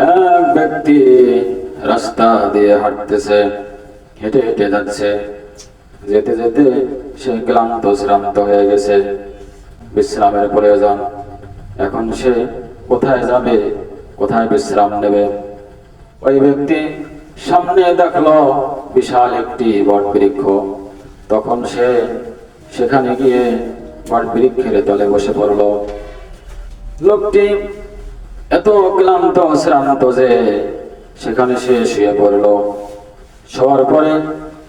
এক ব্যক্তি রাস্তা দিয়ে হাঁটতেছে, হেঁটে হেঁটে যাচ্ছে। যেতে যেতে সে ক্লান্ত শ্রান্ত হয়ে গেছে, বিশ্রামের প্রয়োজন। এখন সে কোথায় যাবে, কোথায় বিশ্রাম নেবে? ওই ব্যক্তি সামনে দেখলো বিশাল একটি বট বৃক্ষ। তখন সে সেখানে গিয়ে বট বৃক্ষের তলে বসে পড়ল। লোকটি এত ক্লান্ত শ্রান্ত যে সেখানে সে শুয়ে পড়ল। শোয়ার পরে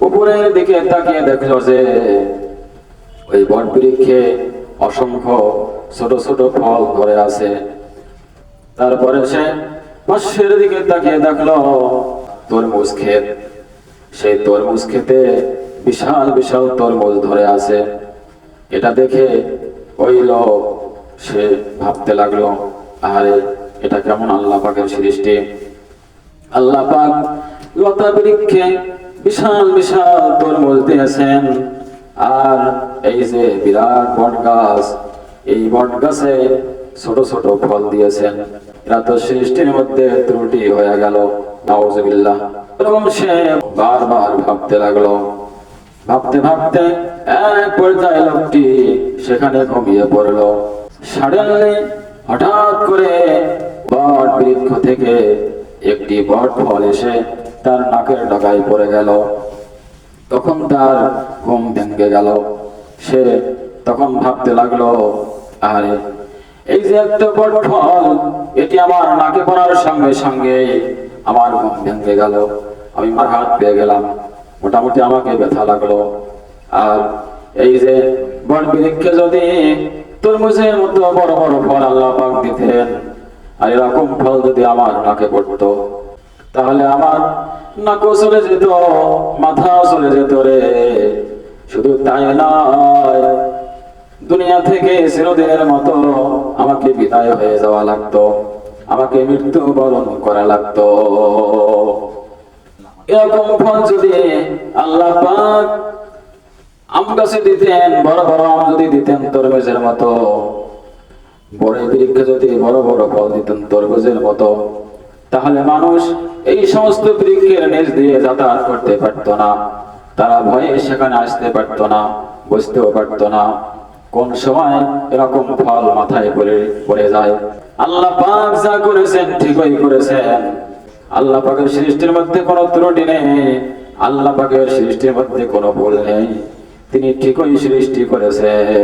উপরের দিকে তাকিয়ে দেখলো যে ওই বট বৃক্ষে অসংখ্য ছোট ছোট ফল ধরে আছে। তারপরে সে পাশের দিকে তাকিয়ে দেখলো তরমুজ ক্ষেত। সেই তরমুজ খেতে বিশাল বিশাল তরমুজ ধরে আছে। এটা দেখে ওই লোক সে ভাবতে লাগলো, আরে এটা কেমন আল্লাহ পাকের সৃষ্টি! আল্লাহ পাক লতা বৃক্ষে বিশাল বিশাল তরমুজ দিয়েছেন, আর এই যে বিরাট বট গাছ, এই বট গাছে ছোট ছোট ফল দিয়েছেন। এরা তো সৃষ্টির মধ্যে ত্রুটি হয়ে গেল, নাউজুবিল্লাহ। এরকম সে বারবার ভাবতে লাগলো। ভাবতে ভাবতে এক পর্যায়ে লোকটি সেখানে ঘুমিয়ে পড়ল। সাডেনলি হঠাৎ করে বট বৃক্ষ থেকে একটি বট ফল এসে তার নাকের ডগায় পড়ে গেল। তখন তার ঘুম ভেঙে গেল। সে তখন ভাবতে লাগলো, আরে এই যে একটা বট ফল, এটি আমার নাকে পড়ার সঙ্গে সঙ্গে আমার ঘুম ভেঙে গেল। আমি মার হাত পেয়ে গেলাম, মোটামুটি আমাকে ব্যথা লাগলো। আর এই যে বট বৃক্ষে যদি তরমুজের মতো বড় বড় ফল আল্লাহ পাক দিতেন, আর এরকম ফল যদি আমার নাকে পড়তো, তাহলে আমার নাকও চলে যেত, মাথাও চলে যেত রে। শুধু তাই নয়, দুনিয়া থেকে চিরদিনের মতো আমাকে বিদায় হয়ে যাওয়া লাগতো, আমাকে মৃত্যু বরণ করা লাগতো। এরকম ফল যদি আল্লাহ পাক আম গাছে দিতেন, বড় বড় আম যদি দিতেন তরমুজের মতো, বড় বৃক্ষে যদি বড় বড় ফল দিতেন তরমুজের মতো, তাহলে মানুষ এই সমস্ত বৃক্ষের নিচ দিয়ে যাতায়াত করতে পারতো না। তারা ভয়ে সেখানে আসতে পারতো না, বসতেও পারতো না। কোন সময় এরকম ফল মাথায় পড়ে যায়। আল্লাহ পাক যা করেছেন ঠিকই করেছেন। আল্লাহ পাকের সৃষ্টির মধ্যে কোনো ত্রুটি নেই, আল্লাহ পাকের সৃষ্টির মধ্যে কোনো ভুল নেই। তিনি ঠিকই সৃষ্টি করেছেন।